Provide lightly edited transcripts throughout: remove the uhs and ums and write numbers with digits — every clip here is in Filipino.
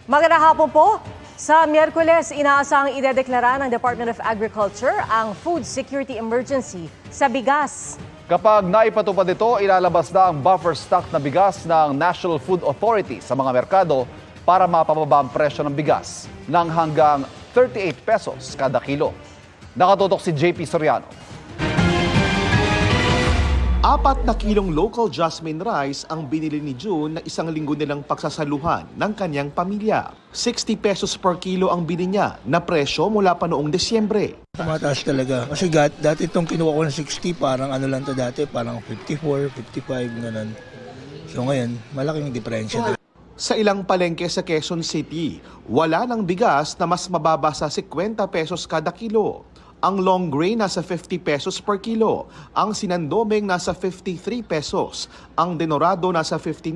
Magandang hapon po. Sa Miyerkules, inaasahang idedeklara ng Department of Agriculture ang food security emergency sa bigas. Kapag naipatupad ito, ilalabas na ang buffer stock na bigas ng National Food Authority sa mga merkado para mapababa ang presyo ng bigas ng hanggang 38 pesos kada kilo. Nakatutok si JP Soriano. 4 na kilong local jasmine rice ang binili ni June na isang linggo nilang pagsasaluhan ng kanyang pamilya. 60 pesos per kilo ang bili niya na presyo mula pa noong Desyembre. Tumataas talaga. Kasi dati itong kinuha ko ng 60, parang ano lang to dati, parang 54, 55, ganun. So ngayon, malaking diferensya. Sa ilang palengke sa Quezon City, wala ng bigas na mas mababa sa 50 pesos kada kilo. Ang long grain nasa 50 pesos per kilo, ang sinandomeng nasa 53 pesos, ang denorado nasa 59.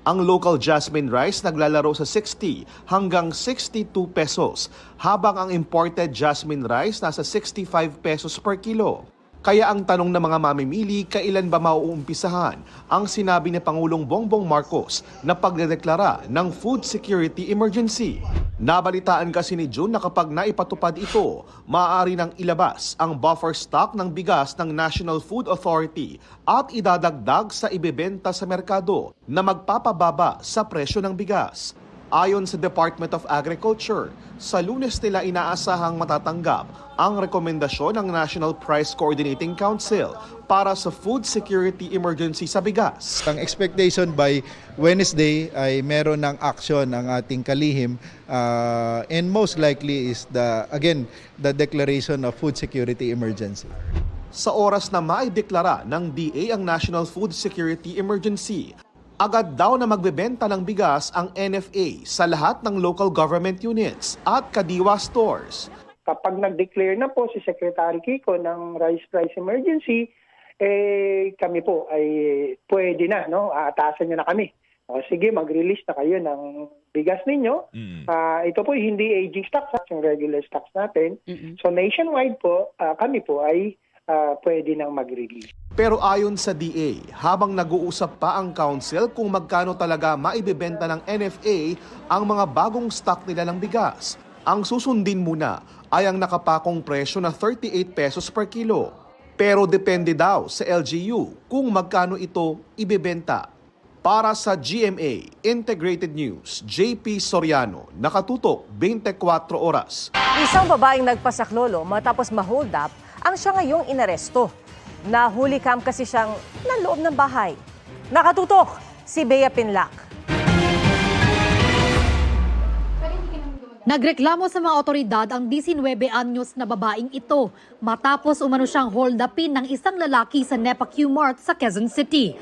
Ang local jasmine rice naglalaro sa 60 hanggang 62 pesos, habang ang imported jasmine rice nasa 65 pesos per kilo. Kaya ang tanong ng mga mamimili, kailan ba mauumpisahan ang sinabi ni Pangulong Bongbong Marcos na pagdedeklara ng food security emergency? Nabalitaan kasi ni June na kapag naipatupad ito, maaari nang ilabas ang buffer stock ng bigas ng National Food Authority at idadagdag sa ibebenta sa merkado na magpapababa sa presyo ng bigas. Ayon sa Department of Agriculture, sa Lunes nila inaasahang matatanggap ang rekomendasyon ng National Price Coordinating Council para sa food security emergency sa bigas. Ang expectation by Wednesday ay meron ng action ang ating kalihim and most likely is the declaration of food security emergency. Sa oras na maideklara ng DA ang National Food Security Emergency, agad daw na magbebenta ng bigas ang NFA sa lahat ng local government units at kadiwa stores. Kapag nag-declare na po si Secretary Kiko ng rice price emergency, kami po ay pwede na, no? Aatasan niyo na kami. O, sige, mag-release na kayo ng bigas ninyo. Ito po hindi aging stocks, yung regular stocks natin. So nationwide po, kami po ay pwede nang mag-release. Pero ayon sa DA, habang nag-uusap pa ang council kung magkano talaga maibebenta ng NFA ang mga bagong stock nila ng bigas, ang susundin muna ay ang nakapakong presyo na 38 pesos per kilo. Pero depende daw sa LGU kung magkano ito ibebenta. Para sa GMA Integrated News, JP Soriano, nakatutok 24 oras. Isang babaeng nagpasaklolo matapos ma-hold up ang siya ngayong inaresto. Nahuli cam kasi siyang nanloob ng bahay. Nakatutok si Bea Pinlac. Nagreklamo sa mga otoridad ang 19 anyos na babaeng ito matapos umano siyang hold upin ng isang lalaki sa Nepa Q-Mart sa Quezon City.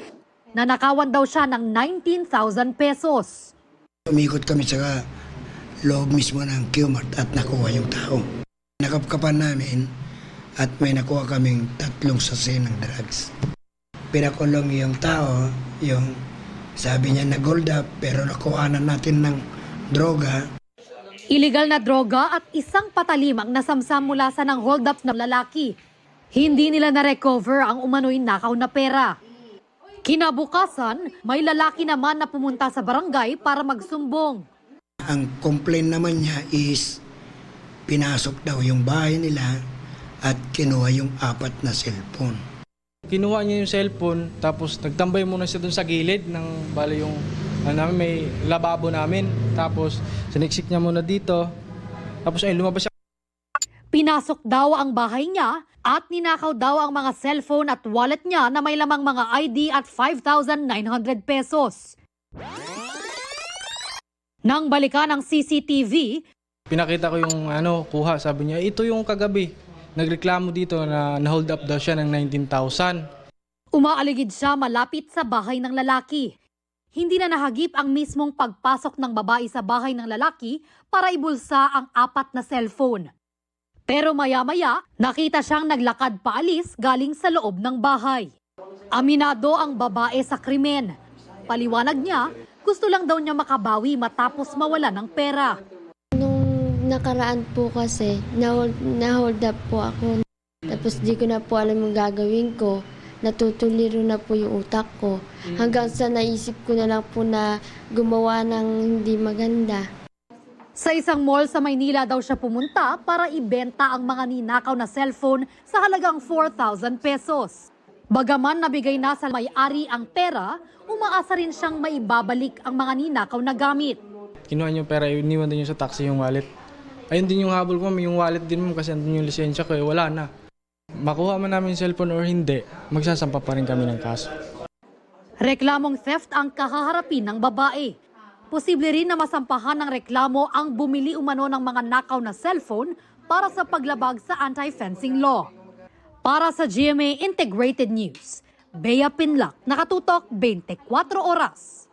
Nanakawan daw siya ng 19,000 pesos. Umikot kami sa loob mismo ng Q-Mart at nakuha yung tao. Nakapkapan namin at may nakuha kaming 3 sachet ng drugs. Pinakulong yung tao, yung sabi niya nag-hold up pero nakuhanan natin ng droga. Illegal na droga at isang patalim ang nasamsam mula sa ng hold up na lalaki. Hindi nila na-recover ang umano'y nakaw na pera. Kinabukasan, may lalaki naman na pumunta sa barangay para magsumbong. Ang complaint naman niya is pinasok daw yung bahay nila at kinuha yung 4 na cellphone. Kinuha niya yung cellphone, tapos nagtambay muna siya dun sa gilid ng bali yung may lababo namin. Tapos siniksik niya muna dito, tapos ay lumabas siya. Pinasok daw ang bahay niya at ninakaw daw ang mga cellphone at wallet niya na may lamang mga ID at 5,900 pesos. Nang balikan ng CCTV, Pinakita ko yung kuha, sabi niya, ito yung kagabi. Nagreklamo dito na na-hold up daw siya ng 19,000. umaaligid siya malapit sa bahay ng lalaki. Hindi na nahagip ang mismong pagpasok ng babae sa bahay ng lalaki para ibulsa ang 4 na cellphone. Pero maya-maya, nakita siyang naglakad paalis galing sa loob ng bahay. Aminado ang babae sa krimen. Paliwanag niya, gusto lang daw niya makabawi matapos mawala ng pera. Nung nakaraan po kasi, na-hold up po ako. Tapos di ko na po alam yung gagawin ko. Natutuliro na po yung utak ko. Hanggang sa naisip ko na lang po na gumawa ng hindi maganda. Sa isang mall sa Maynila daw siya pumunta para ibenta ang mga ninakaw na cellphone sa halagang 4,000 pesos. Bagaman nabigay na sa may-ari ang pera, umaasa rin siyang maibabalik ang mga ninakaw na gamit. Kinuha niyo pera, iniwan din niyo sa taxi yung wallet. Ayun din yung habol ko, yung wallet din mo kasi andun yung lisensya ko, wala na. Makuha man namin yung cellphone or hindi, magsasampa pa rin kami ng kaso. Reklamong theft ang kahaharapin ng babae. Posible rin na masampahan ng reklamo ang bumili umano ng mga nakaw na cellphone para sa paglabag sa anti-fencing law. Para sa GMA Integrated News, Bea Pinlac, nakatutok 24 oras.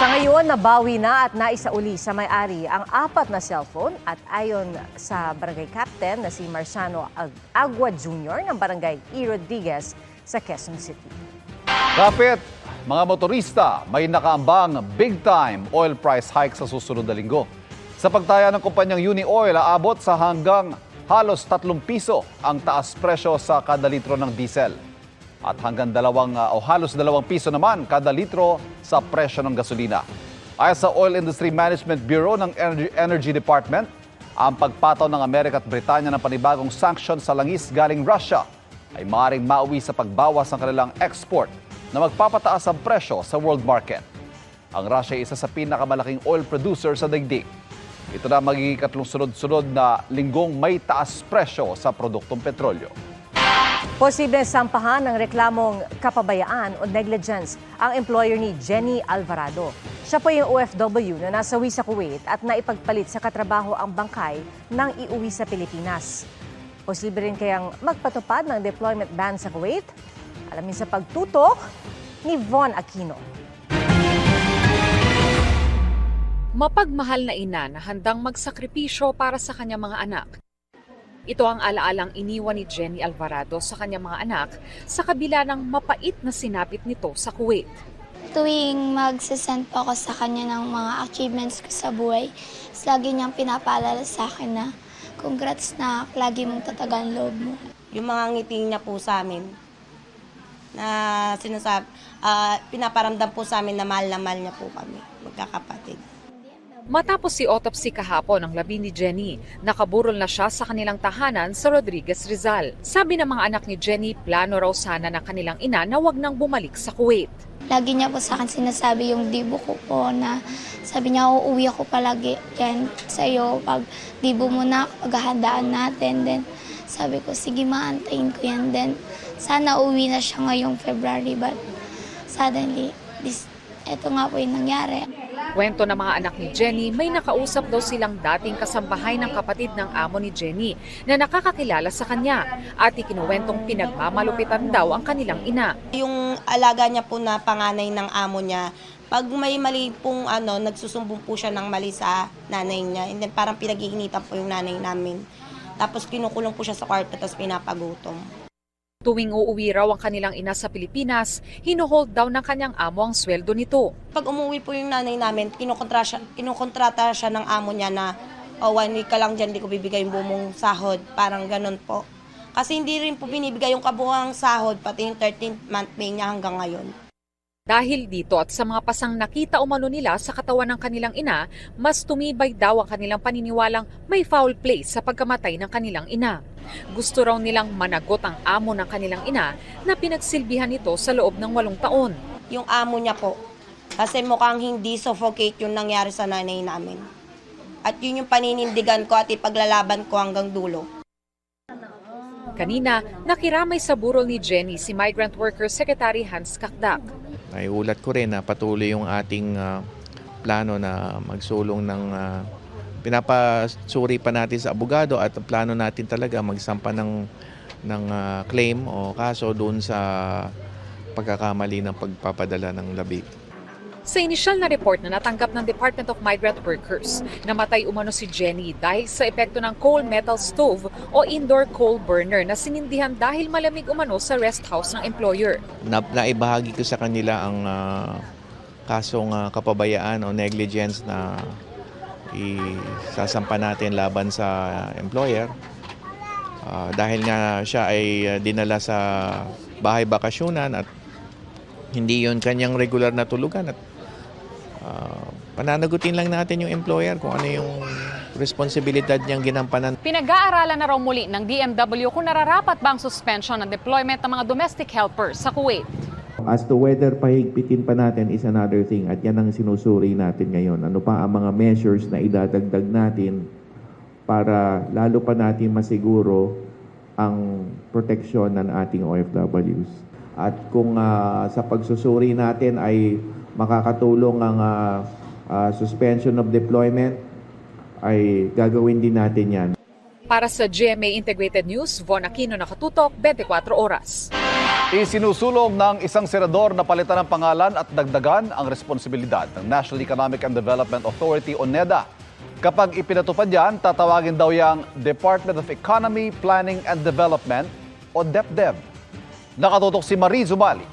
Sa ngayon, nabawi na at naisauli sa may-ari ang 4 na cellphone at ayon sa barangay captain na si Marciano Agua Jr. ng barangay E. Rodriguez sa Quezon City. Kapit, mga motorista, may nakaambang big-time oil price hike sa susunod na linggo. Sa pagtaya ng kumpanyang Uni-Oil, aabot sa hanggang halos 3 piso ang taas presyo sa kada litro ng diesel. At hanggang halos 2 piso naman kada litro sa presyo ng gasolina. Ayon sa Oil Industry Management Bureau ng Energy Department, ang pagpataw ng Amerika at Britanya ng panibagong sanction sa langis galing Russia ay maaaring mauwi sa pagbawas ng kanilang export na magpapataas ang presyo sa world market. Ang Russia ay isa sa pinakamalaking oil producer sa daigdig. Ito na magiging 3 sunod-sunod na linggong may taas presyo sa produktong petrolyo. Posibleng sampahan ng reklamong kapabayaan o negligence ang employer ni Jenny Alvarado. Siya po yung OFW na nasawi sa Kuwait at naipagpalit sa katrabaho ang bangkay nang iuwi sa Pilipinas. Posible rin kayang magpatupad ng deployment ban sa Kuwait? Alamin sa pagtutok ni Von Aquino. Mapagmahal na ina na handang magsakripisyo para sa kanyang mga anak. Ito ang alaalang iniwan ni Jenny Alvarado sa kanyang mga anak sa kabila ng mapait na sinapit nito sa Kuwait. Tuwing magsasend po ako sa kanya ng mga achievements ko sa buhay, lagi niyang pinapaalala sa akin na congrats na lagi mong tatagan loob mo. Yung mga ngiti niya po sa amin na sinasabi, pinaparamdam po sa amin na mahal niya po kami, magkakapatid. Matapos si autopsy kahapon ng labi ni Jenny, nakaburol na siya sa kanilang tahanan sa Rodriguez, Rizal. Sabi ng mga anak ni Jenny, plano raw sana ng kanilang ina na wag nang bumalik sa Kuwait. Lagi niya po sa akin sinasabi yung dibo ko po na sabi niya, uuwi ako palagi yan sa iyo pag dibo mo na, paghahandaan natin. Then sabi ko, sige maantayin ko yan. Then sana uwi na siya ngayong February but suddenly, eto nga po yung nangyari. Kwento ng mga anak ni Jenny, may nakausap daw silang dating kasambahay ng kapatid ng amo ni Jenny na nakakakilala sa kanya at ikinuwentong pinagmamalupitan daw ang kanilang ina. Yung alaga niya po na panganay ng amo niya, pag may mali pong nagsusumbong po siya ng mali sa nanay niya, and then parang pinag-iinitan po yung nanay namin. Tapos kinukulong po siya sa kwarto tapos pinapagutom. Tuwing uuwi raw ang kanilang ina sa Pilipinas, hinuhold daw ng kanyang amo ang sweldo nito. Pag umuwi po yung nanay namin, kinukontrata siya ng amo niya na 1 week ka lang dyan, di ko bibigay yung bumong sahod. Parang ganun po. Kasi hindi rin po binibigay yung kabuuang sahod, pati yung 13th month pay niya hanggang ngayon. Dahil dito at sa mga pasang nakita umano nila sa katawan ng kanilang ina, mas tumibay daw ang kanilang paniniwalang may foul play sa pagkamatay ng kanilang ina. Gusto raw nilang managot ang amo ng kanilang ina na pinagsilbihan nito sa loob ng 8 taon. Yung amo niya po, kasi mukhang hindi suffocate yung nangyari sa nanay namin. At yun yung paninindigan ko at ipaglalaban ko hanggang dulo. Kanina, nakiramay sa burol ni Jenny si Migrant Worker Secretary Hans Kakdak. Naiulat ko rin na patuloy yung ating plano na magsulong ng pinapasuri pa natin sa abogado at plano natin talaga magsampa ng claim o kaso doon sa pagkakamali ng pagpapadala ng labi. Sa inisyal na report na natanggap ng Department of Migrant Workers, namatay umano si Jenny dahil sa epekto ng coal metal stove o indoor coal burner na sinindihan dahil malamig umano sa rest house ng employer. Naibahagi ko sa kanila ang kasong kapabayaan o negligence na isasampa natin laban sa employer. Dahil nga siya ay dinala sa bahay bakasyunan at hindi yon kanyang regular na tulugan at Pananagutin lang natin yung employer kung ano yung responsibilidad niyang ginampanan. Pinag-aaralan na raw muli ng DMW kung nararapat ba ang suspension ng deployment ng mga domestic helpers sa Kuwait. As to whether pahigpitin pa natin is another thing at yan ang sinusuri natin ngayon. Ano pa ang mga measures na idadagdag natin para lalo pa natin masiguro ang proteksyon ng ating OFWs. At kung sa pagsusuri natin ay makakatulong ang suspension of deployment, ay gagawin din natin yan. Para sa GMA Integrated News, Von Aquino, nakatutok, 24 oras. Isinusulong ng isang senador na palitan ng pangalan at dagdagan ang responsibilidad ng National Economic and Development Authority o NEDA. Kapag ipinatupad yan, tatawagin daw yang Department of Economy, Planning and Development o DepDev. Nakatutok si Marie Zumali.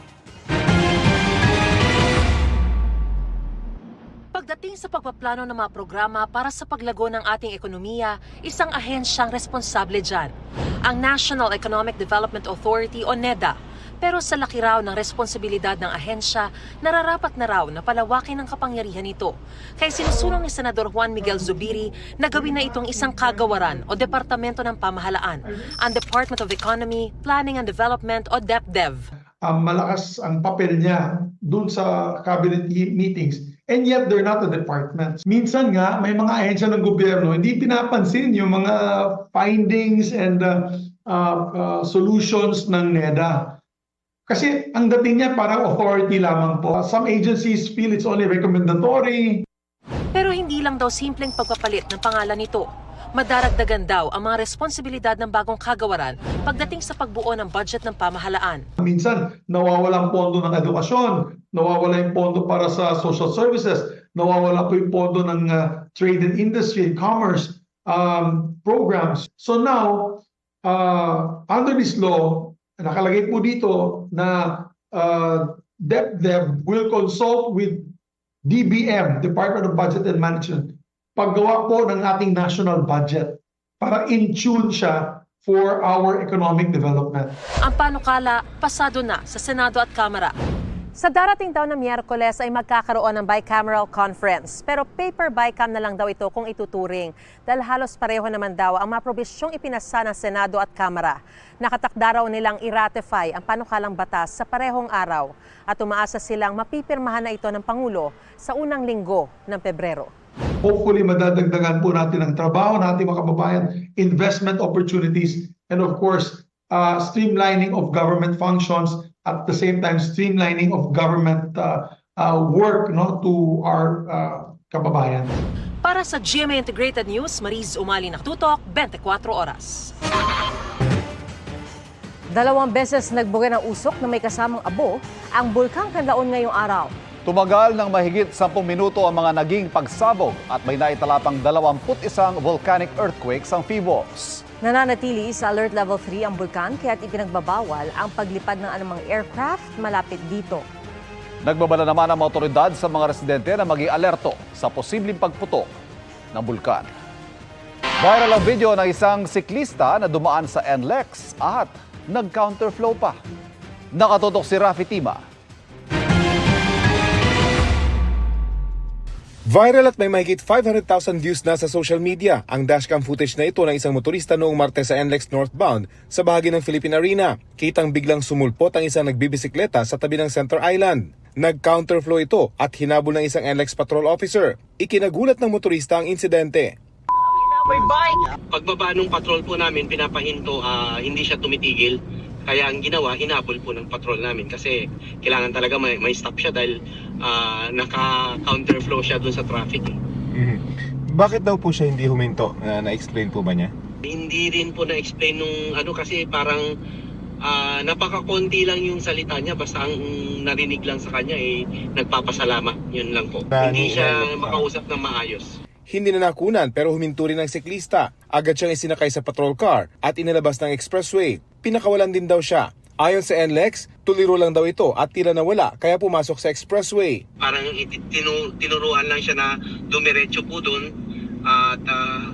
Pagdating sa pagpaplano ng mga programa para sa paglago ng ating ekonomiya, isang ahensyang responsable dyan, ang National Economic Development Authority o NEDA. Pero sa laki raw ng responsibilidad ng ahensya, nararapat na raw na palawakin ang kapangyarihan nito. Kaya sinusulong ni Senador Juan Miguel Zubiri na gawin na itong isang kagawaran o departamento ng pamahalaan, ang Department of Economy, Planning and Development o DepDev. Malakas ang papel niya dun sa cabinet meetings. And yet, they're not a department. Minsan nga, may mga ahensya ng gobyerno, hindi pinapansin yung mga findings and solutions ng NEDA. Kasi ang dating niya parang authority lamang po. Some agencies feel it's only recommendatory. Pero hindi lang daw simpleng pagpapalit ng pangalan nito. Madaragdagan daw ang mga responsibilidad ng bagong kagawaran pagdating sa pagbuo ng budget ng pamahalaan. Minsan, nawawala ang pondo ng edukasyon, nawawala yung pondo para sa social services, nawawala po yung pondo ng trade and industry and commerce programs. So now, under this law, nakalagay po dito na DepDev will consult with DBM, Department of Budget and Management, paggawa po ng ating national budget para in tune siya for our economic development. Ang panukala, pasado na sa Senado at Kamara. Sa darating daw na Miyerkules ay magkakaroon ng bicameral conference. Pero paper bicam na lang daw ito kung ituturing. Dahil halos pareho naman daw ang mga probisyong ipinasa ng Senado at Kamara. Nakatakda raw nilang i-ratify ang panukalang batas sa parehong araw. At umaasa silang mapipirmahan na ito ng Pangulo sa unang linggo ng Pebrero. Hopefully, madadagdagan po natin ang trabaho natin mga kababayan, investment opportunities, and of course, streamlining of government functions, at the same time streamlining of government work to our kababayan. Para sa GMA Integrated News, Mariz Umali naktutok, 24 oras. 2 beses nagbuga ng usok na may kasamang abo ang Bulkang Kanlaon ngayong araw. Tumagal ng mahigit 10 minuto ang mga naging pagsabog at may naitalapang 21 volcanic earthquakes ang PHIVOLCS. Nananatili sa Alert Level 3 ang bulkan kaya't ipinagbabawal ang paglipad ng anumang aircraft malapit dito. Nagbabala naman ang mga otoridad sa mga residente na maging alerto sa posibleng pagputok ng bulkan. Viral ang video ng isang siklista na dumaan sa NLEX at nag-counterflow pa. Nakatutok si Rafi Tima. Viral at may mahigit 500,000 views na sa social media ang dashcam footage na ito ng isang motorista noong Martes sa NLEX northbound sa bahagi ng Philippine Arena. Kitang biglang sumulpot ang isang nagbibisikleta sa tabi ng Center Island. Nag-counterflow ito at hinabol ng isang NLEX patrol officer. Ikinagulat ng motorista ang insidente. Pagbaba ng patrol po namin, pinapahinto, hindi siya tumitigil. Kaya ang ginawa, hinabol po ng patrol namin kasi kailangan talaga may stop siya dahil naka-counterflow siya dun sa traffic. Bakit daw po siya hindi huminto? Na-explain po ba niya? Hindi rin po na-explain nung kasi parang napaka-konti lang yung salita niya, basta ang narinig lang sa kanya nagpapasalamat, yun lang po. Hindi siya makausap ng maayos. Hindi na nakunan pero huminto rin ang siklista. Agad siyang isinakay sa patrol car at inilabas ng expressway. Pinakawalan din daw siya. Ayon sa NLEX, tuliro lang daw ito at tila nawala kaya pumasok sa expressway. Parang tinuruan lang siya na dumiretso po doon at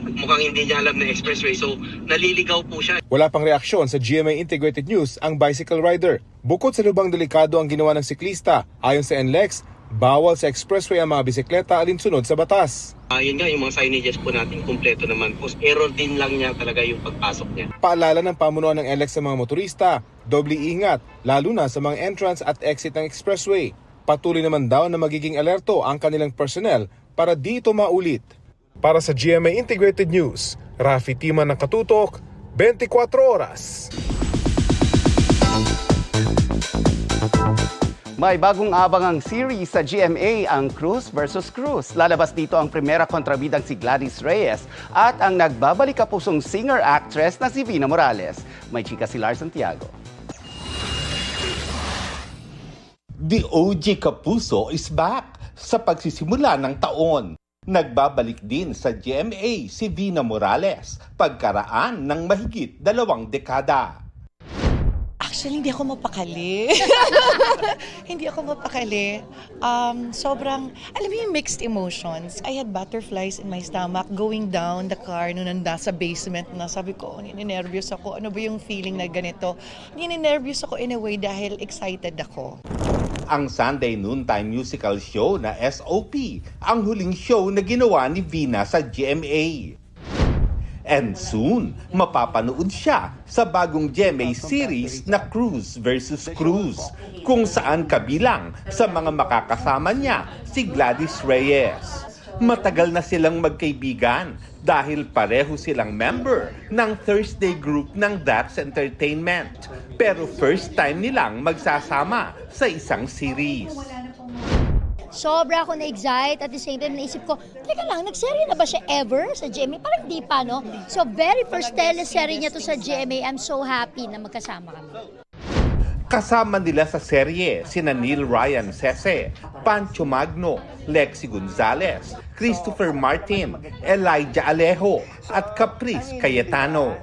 mukhang hindi niya alam na expressway, so naliligaw po siya. Wala pang reaksyon sa GMA Integrated News ang bicycle rider. Bukod sa lubang delikado ang ginawa ng siklista, ayon sa NLEX, Bawal sa expressway ang mga bisikleta alinsunod sa batas. Yun nga, yung mga signages po natin kumpleto naman po. Error din lang niya talaga yung pagpasok niya. Paalala ng pamunuan ng NLEX sa mga motorista, doble ingat, lalo na sa mga entrance at exit ng expressway. Patuloy naman daw na magiging alerto ang kanilang personnel para dito maulit. Para sa GMA Integrated News, Rafi Tima ng Katutok, 24 oras. May bagong abangang series sa GMA, ang Cruz vs. Cruz. Lalabas dito ang primera kontrabidang si Gladys Reyes at ang nagbabalik kapusong singer-actress na si Vina Morales. May chika si Lars Santiago. The OG Kapuso is back sa pagsisimula ng taon. Nagbabalik din sa GMA si Vina Morales pagkaraan ng mahigit 2 dekada. Actually, hindi ako mapakali. Hindi ako mapakali. Sobrang, alam mo yung mixed emotions. I had butterflies in my stomach going down the car nung nasa basement na. Sabi ko, ninenervyos ako. Ano ba yung feeling na ganito? Ninenervyos ako in a way dahil excited ako. Ang Sunday noontime musical show na SOP, ang huling show na ginawa ni Vina sa GMA. And soon, mapapanood siya sa bagong GMA series na Cruz vs. Cruz, kung saan kabilang sa mga makakasama niya si Gladys Reyes. Matagal na silang magkaibigan dahil pareho silang member ng Thursday group ng That's Entertainment. Pero first time nilang magsasama sa isang series. Sobra ako na-excite. At the same time, naisip ko, teka lang, nagserye na ba siya ever sa GMA? Parang di pa, no? So, very first teleserye niya to sa GMA. I'm so happy na magkasama kami. Kasama nila sa serye sina Neil Ryan Sese, Pancho Magno, Lexi Gonzalez, Christopher Martin, Elijah Alejo, at Caprice Cayetano.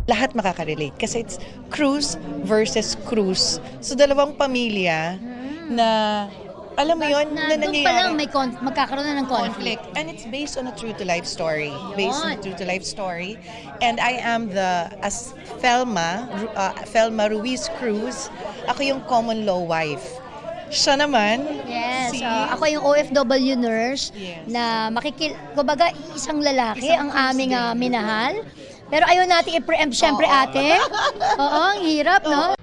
Lahat makaka-relate kasi it's Cruz versus Cruz. So, dalawang pamilya na alam mo yun, na nangyayari. Doon pa lang may magkakaroon na ng conflict. And it's based on a true-to-life story. Based on a true-to-life story. And I am as Felma Ruiz Cruz, ako yung common law wife. Siya naman, ako yung OFW nurse na kumbaga isang lalaki ang aming minahal. Pero ayaw natin i-preempt syempre ate. Oo, ang hirap, no?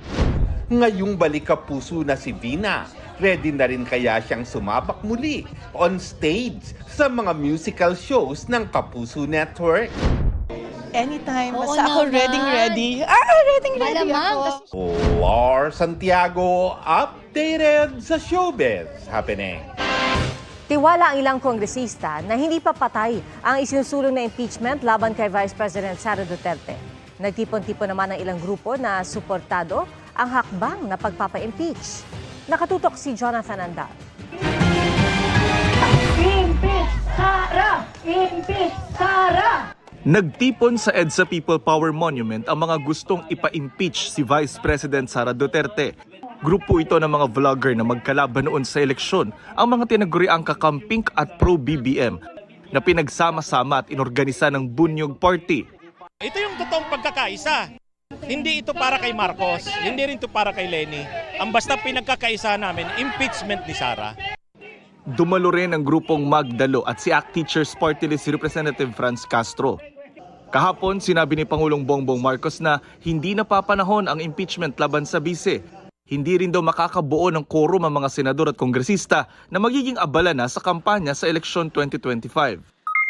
Ngayong balik kapuso na si Vina, ready na rin kaya siyang sumabak muli on stage sa mga musical shows ng Kapuso Network? Anytime, basta ako ready. Ready ako. Lars Santiago, updated sa showbiz happening. Tiwala ang ilang kongresista na hindi pa patay ang isinusulong na impeachment laban kay Vice President Sara Duterte. Nagtipon-tipon naman ang ilang grupo na suportado ang hakbang na pagpapa-impeach. Nakatutok si Jonathan Andal. Impeach Sara! Impeach Sara! Nagtipon sa EDSA People Power Monument ang mga gustong ipa-impeach si Vice President Sara Duterte. Grupo ito ng mga vlogger na magkalaban noon sa eleksyon, ang mga tinaguriang kakampink at pro-BBM na pinagsama-sama at inorganisa ng Bunyog Party. Ito yung totoong pagkakaisa. Hindi ito para kay Marcos, hindi rin ito para kay Lenny. Ang basta pinagkakaisa namin, impeachment ni Sara. Dumalo rin ang grupong Magdalo at si ACT Teachers Party List si Representative Franz Castro. Kahapon, sinabi ni Pangulong Bongbong Marcos na hindi napapanahon ang impeachment laban sa bise. Hindi rin daw makakabuo ng quorum ang mga senador at kongresista na magiging abala na sa kampanya sa eleksyon 2025.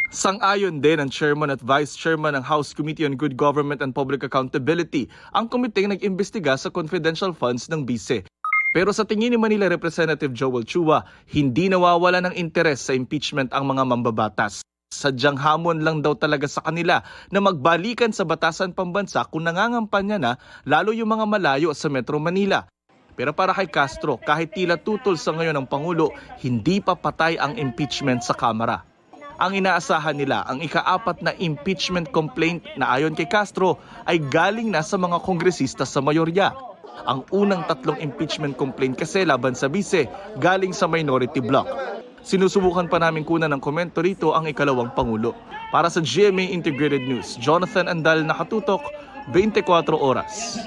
Sang-ayon din ang chairman at vice chairman ng House Committee on Good Government and Public Accountability, ang komiteng nag-imbestiga sa confidential funds ng bise. Pero sa tingin ni Manila Representative Joel Chua, hindi nawawala ng interes sa impeachment ang mga mambabatas. Sadyang hamon lang daw talaga sa kanila na magbalikan sa batasan pambansa kung nangangampanya na lalo yung mga malayo sa Metro Manila. Pero para kay Castro, kahit tila tutol sa ngayon ng Pangulo, hindi pa patay ang impeachment sa Kamara. Ang inaasahan nila, ang ika-4 na impeachment complaint na ayon kay Castro ay galing na sa mga kongresista sa mayorya. Ang unang 3 impeachment complaint kasi laban sa bise, galing sa minority bloc. Sinusubukan pa namin kunan ng komento rito ang ikalawang Pangulo. Para sa GMA Integrated News, Jonathan Andal, nakatutok, 24 oras.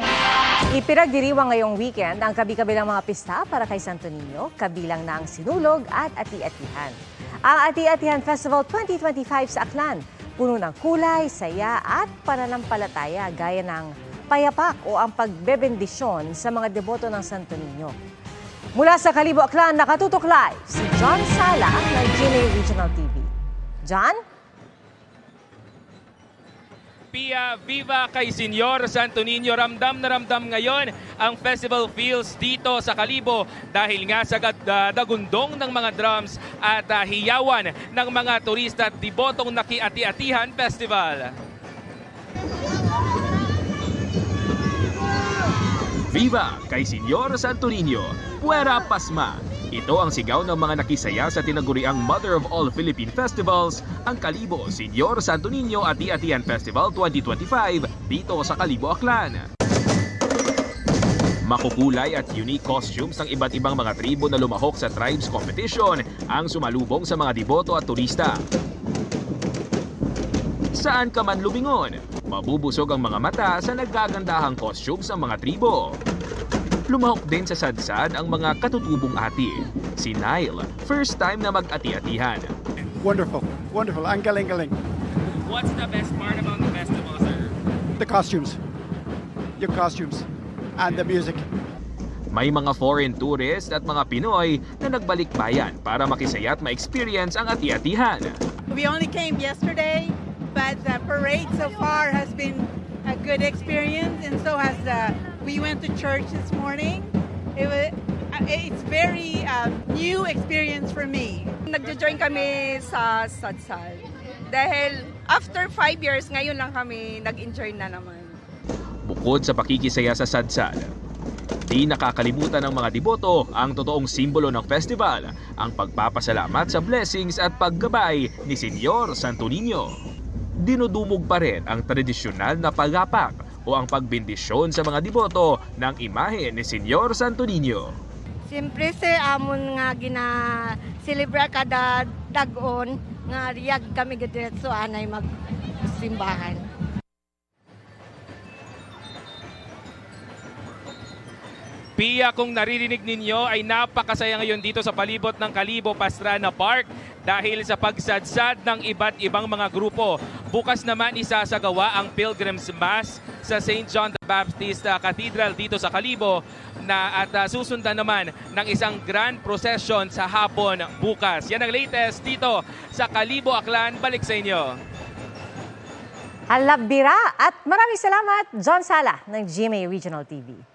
Ipinagdiriwang ngayong weekend ang kabi-kabilang mga pista para kay Santo Niño, kabilang na ang Sinulog at Ati-Atihan. Ang Ati-Atihan Festival 2025 sa Aklan, puno ng kulay, saya at pananampalataya gaya ng payapak o ang pagbebendisyon sa mga deboto ng Santo Niño. Mula sa Kalibo, Aklan, nakatutok live si John Sala ng GMA Regional TV. John? Pia, viva kay Senyor Santo Niño. Ramdam na ramdam ngayon ang festival feels dito sa Kalibo dahil nga sa dagundong ng mga drums at hiyawan ng mga turista at dibotong Naki-Ati-Atihan Festival. Viva kay Senyor Santo Niño, Puera Pasma. Ito ang sigaw ng mga nakisaya sa tinaguriang Mother of All Philippine Festivals, ang Kalibo Senyor Santo Niño Ati-Atihan Festival 2025 dito sa Kalibo, Aklan. Makukulay at unique costumes ng iba't ibang mga tribo na lumahok sa tribes competition ang sumalubong sa mga deboto at turista. Saan ka man lumingon, mabubusog ang mga mata sa naggagandahang costumes ng mga tribo. Lumahok din sa sadsad ang mga katutubong ati. Si Nile, first time na mag-ati-atihan. Wonderful, wonderful. Ang galing-galing. What's the best part about the festival, sir? The costumes. Your costumes. And the music. May mga foreign tourists at mga Pinoy na nagbalik bayan para makisaya at ma-experience ang ati-atihan. We only came yesterday, but the parade so far has been a good experience, and so has we went to church this morning. It's very new experience for me. Nagjo-join kami sa Sadsal dahil after 5 years ngayon lang kami nag-enjoy na naman. Bukod sa pakikisaya sa sadsad, di nakakalimutan ng mga deboto ang totoong simbolo ng festival, ang pagpapasalamat sa blessings at paggabay ni Senyor Santo Niño. Dinudumog pa rin ang tradisyonal na pagapak o ang pagbindisyon sa mga deboto ng imahe ni Senyor Santo Niño. Siyempre amon nga gina-celebra kada dag-on nga riyag kami gadiretso anay magsimbahan. Pia, kung naririnig ninyo ay napakasaya ngayon dito sa palibot ng Kalibo Pastrana Park dahil sa pagsadsad ng iba't ibang mga grupo. Bukas naman isasagawa ang Pilgrim's Mass sa St. John the Baptist Cathedral dito sa Kalibo at susundan naman ng isang grand procession sa hapon bukas. Yan ang latest dito sa Kalibo, Aklan. Balik sa inyo. Halabira at maraming salamat, John Sala ng GMA Regional TV.